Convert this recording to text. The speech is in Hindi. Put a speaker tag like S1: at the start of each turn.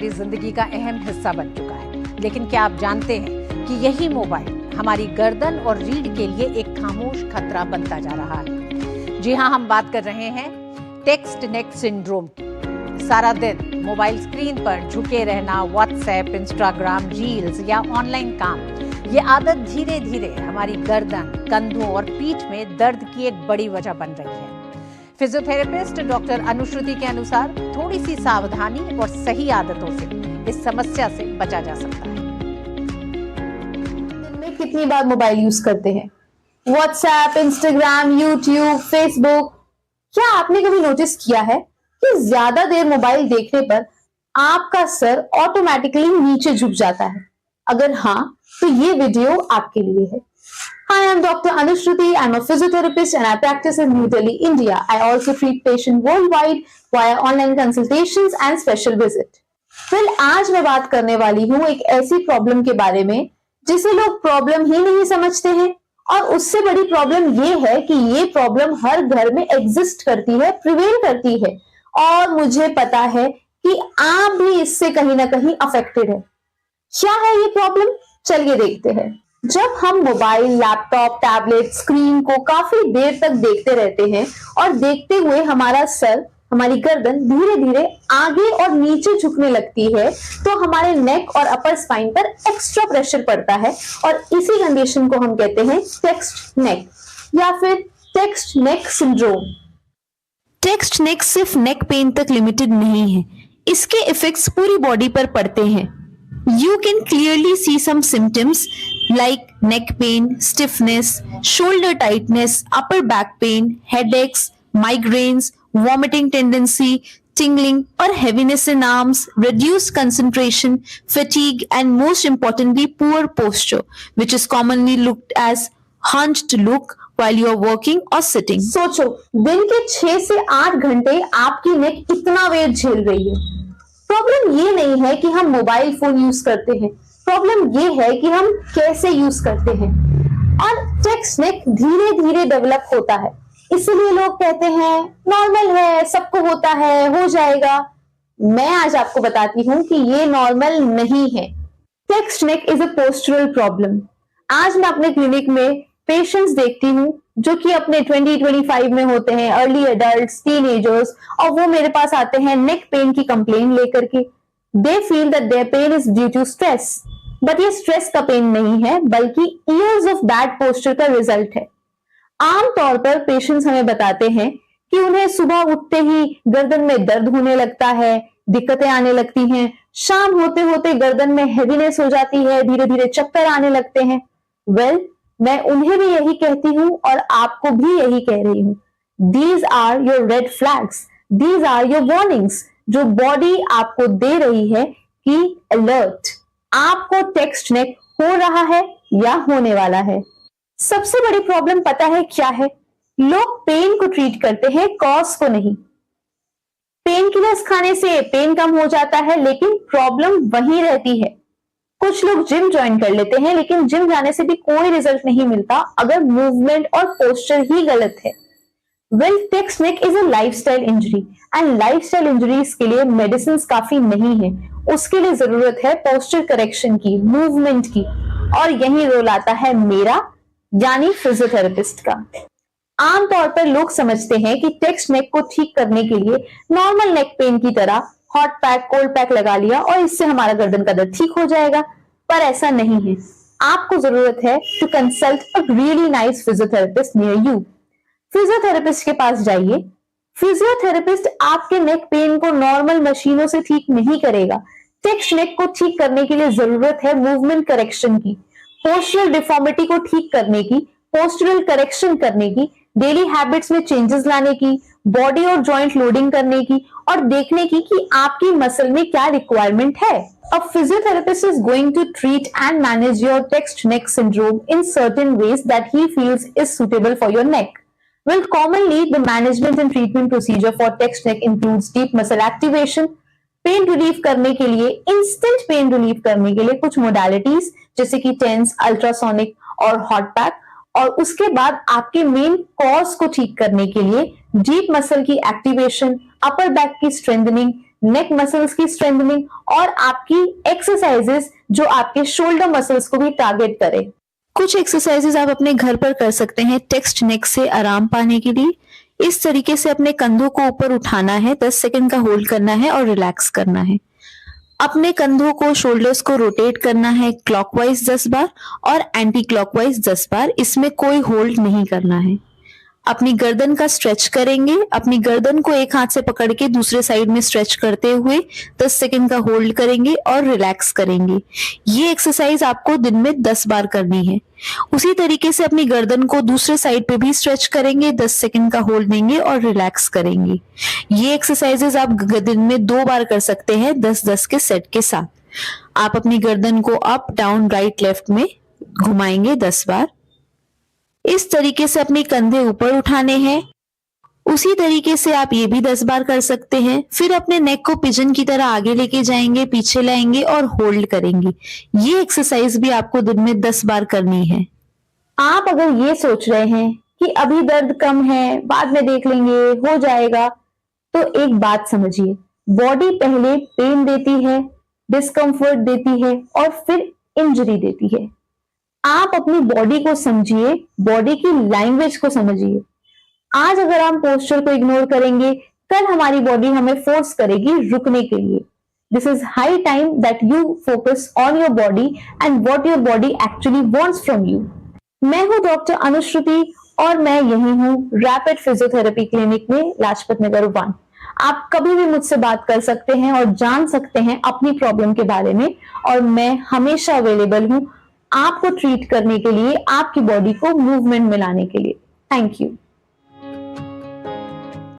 S1: हमारी जिंदगी का अहम हिस्सा बन चुका है। लेकिन क्या आप जानते हैं कि यही मोबाइल हमारी गर्दन और रीढ़ के लिए एक खामोश खतरा बनता जा रहा है। जी हाँ, हम बात कर रहे हैं टेक्स्ट नेक सिंड्रोम की। सारा दिन मोबाइल स्क्रीन पर झुके रहना, व्हाट्सएप, इंस्टाग्राम, रील्स या ऑनलाइन काम, ये आदत धीरे धीरे हमारी गर्दन, कंधों और पीठ में दर्द की एक बड़ी वजह बन रही है। फिजियोथेरेपिस्ट डॉक्टर अनुश्रुति के अनुसार थोड़ी सी सावधानी और सही आदतों से इस समस्या से बचा जा सकता है।
S2: दिन में कितनी बार मोबाइल यूज करते हैं? WhatsApp, Instagram, YouTube, Facebook. क्या आपने कभी नोटिस किया है कि ज्यादा देर मोबाइल देखने पर आपका सर ऑटोमेटिकली नीचे झुक जाता है? अगर हाँ, तो ये वीडियो आपके लिए है। Hi, I'm Dr. Anushruti. I'm a physiotherapist and I practice in New Delhi, India. I also treat patients worldwide via online consultations and special visit. आज मैं बात करने वाली हूँ एक ऐसी प्रॉब्लम के बारे में जिसे लोग प्रॉब्लम ही नहीं समझते हैं, और उससे बड़ी प्रॉब्लम ये है कि ये प्रॉब्लम हर घर में एग्जिस्ट करती है, प्रिवेल करती है, और मुझे पता है कि आप भी इससे कहीं ना कहीं अफेक्टेड है। क्या है ये प्रॉब्लम? चलिए देखते हैं। जब हम मोबाइल, लैपटॉप, टैबलेट, स्क्रीन को काफी देर तक देखते रहते हैं और देखते हुए हमारा सर, हमारी गर्दन धीरे धीरे आगे और नीचे झुकने लगती है, तो हमारे नेक और अपर स्पाइन पर एक्स्ट्रा प्रेशर पड़ता है, और इसी कंडीशन को हम कहते हैं टेक्स्ट नेक या फिर टेक्स्ट नेक सिंड्रोम। टेक्स्ट नेक सिर्फ नेक पेन तक लिमिटेड नहीं है, इसके इफेक्ट्स पूरी बॉडी पर पड़ते हैं। You can clearly see some symptoms like neck pain, stiffness, shoulder tightness, upper back pain, headaches, migraines, vomiting tendency, tingling or heaviness in arms, reduced concentration, fatigue, and most importantly, poor posture, which is commonly looked as hunched look while you are working or sitting. सोचो, दिन के 6 से 8 घंटे आपकी नेक इतना वेट झेल रही है। प्रॉब्लम ये नहीं है कि हम मोबाइल फोन यूज करते हैं, प्रॉब्लम ये है कि हम कैसे यूज करते हैं। और टेक्स्ट नेक धीरे धीरे डेवलप होता है, इसलिए लोग कहते हैं नॉर्मल है, सबको होता है, हो जाएगा। मैं आज आपको बताती हूँ कि ये नॉर्मल नहीं है। Text neck is a postural problem. आज मैं अपने क्लिनिक में पेशेंट्स देखती हूँ जो कि अपने 20-25 में होते हैं, अर्ली एडल्ट्स, टीनेजर्स, और वो मेरे पास आते हैं नेक पेन की कंप्लेन लेकर के। They feel that there pain is due to stress, but ये स्ट्रेस का पेन नहीं है, बल्कि ईयर्स ऑफ बैड पोस्चर का रिजल्ट है। आमतौर पर पेशेंट्स हमें बताते हैं कि उन्हें सुबह उठते ही गर्दन में दर्द होने लगता है, दिक्कतें आने लगती हैं, शाम होते होते गर्दन में हेवीनेस हो जाती है, धीरे धीरे चक्कर आने लगते हैं। मैं उन्हें भी यही कहती हूं और आपको भी यही कह रही हूं, these are your red flags, these are your warnings, जो बॉडी आपको दे रही है कि अलर्ट, आपको टेक्स्ट नेक हो रहा है या होने वाला है। सबसे बड़ी प्रॉब्लम पता है क्या है? लोग पेन को ट्रीट करते हैं, कॉज को नहीं। पेन किलर्स खाने से पेन कम हो जाता है, लेकिन प्रॉब्लम वहीं रहती है। कुछ लोग जिम ज्वाइन कर लेते हैं, लेकिन जिम जाने से भी कोई रिजल्ट नहीं मिलता अगर मूवमेंट और पोस्चर ही गलत है। Text neck is a lifestyle injury, and lifestyle injuries के लिए मेडिसिन काफी नहीं है। उसके लिए जरूरत है पोस्चर करेक्शन की, मूवमेंट की, और यही रोल आता है मेरा, यानी फिजियोथेरेपिस्ट का। आमतौर पर लोग समझते हैं कि टेक्स्ट नेक को ठीक करने के लिए नॉर्मल नेक पेन की तरह हॉट पैक, कोल्ड पैक लगा लिया और इससे हमारा गर्दन का दर्द ठीक हो जाएगा, पर ऐसा नहीं है। आपको जरूरत है to consult a really nice physiotherapist near you. Physiotherapist के पास जाइए। फिजियोथेरेपिस्ट आपके नेक पेन को नॉर्मल मशीनों से ठीक नहीं करेगा। टेक्स्ट नेक को ठीक करने के लिए जरूरत है मूवमेंट करेक्शन की, पोस्चरल डिफॉर्मिटी को ठीक करने की, पोस्चरल करेक्शन करने की, डेली हैबिट्स में चेंजेस लाने की, बॉडी और जॉइंट लोडिंग करने की, और देखने की कि आपकी मसल में क्या रिक्वायरमेंट है। A physiotherapist is going to treat and manage your text neck syndrome in certain ways that he feels is suitable for your neck. Well, commonly the management and treatment procedure for text neck includes deep muscle activation, pain relief करने के लिए, इंस्टेंट पेन रिलीफ करने के लिए कुछ मोडालिटीज जैसे कि टेंस, अल्ट्रासोनिक और हॉट पैक, और उसके बाद आपके मेन कॉज को ठीक करने के लिए डीप मसल की एक्टिवेशन, अपर बैक की स्ट्रेंथनिंग, नेक मसल्स की स्ट्रेंथनिंग और आपकी एक्सरसाइजेस जो आपके शोल्डर मसल्स को भी टारगेट करे। कुछ एक्सरसाइजेस आप अपने घर पर कर सकते हैं टेक्स्ट नेक से आराम पाने के लिए। इस तरीके से अपने कंधों को ऊपर उठाना है, 10 सेकंड का होल्ड करना है और रिलैक्स करना है। अपने कंधों को, शोल्डर्स को रोटेट करना है क्लॉकवाइज 10 बार और एंटी क्लॉकवाइज 10 बार। इसमें कोई होल्ड नहीं करना है। अपनी गर्दन का स्ट्रेच करेंगे। अपनी गर्दन को एक हाथ से पकड़ के दूसरे साइड में स्ट्रेच करते हुए 10 सेकंड का होल्ड करेंगे और रिलैक्स करेंगे। ये एक्सरसाइज आपको दिन में 10 बार करनी है। उसी तरीके से अपनी गर्दन को दूसरे साइड पे भी स्ट्रेच करेंगे, 10 सेकंड का होल्ड देंगे और रिलैक्स करेंगे। ये एक्सरसाइजेस आप दिन में 2 बार कर सकते हैं 10-10 के सेट के साथ। आप अपनी गर्दन को अप, डाउन, राइट, लेफ्ट में घुमाएंगे 10 बार। इस तरीके से अपने कंधे ऊपर उठाने हैं। उसी तरीके से आप ये भी 10 बार कर सकते हैं। फिर अपने नेक को पिजन की तरह आगे लेके जाएंगे, पीछे लाएंगे और होल्ड करेंगे। ये एक्सरसाइज भी आपको दिन में 10 बार करनी है। आप अगर ये सोच रहे हैं कि अभी दर्द कम है, बाद में देख लेंगे, हो जाएगा, तो एक बात समझिए, बॉडी पहले पेन देती है, डिस्कम्फर्ट देती है और फिर इंजरी देती है। आप अपनी बॉडी को समझिए, बॉडी की लैंग्वेज को समझिए। आज अगर हम पोस्चर को इग्नोर करेंगे, कल हमारी बॉडी हमें फोर्स करेगी रुकने के लिए। This is high time that you focus on your body and what your body actually wants from you. मैं हूं डॉक्टर अनुश्रुति और मैं यही हूं रैपिड फिजियोथेरेपी क्लिनिक में, लाजपत नगर 1। आप कभी भी मुझसे बात कर सकते हैं और जान सकते हैं अपनी प्रॉब्लम के बारे में, और मैं हमेशा अवेलेबल हूं आपको ट्रीट करने के लिए, आपकी बॉडी को मूवमेंट में लाने के लिए। Thank you.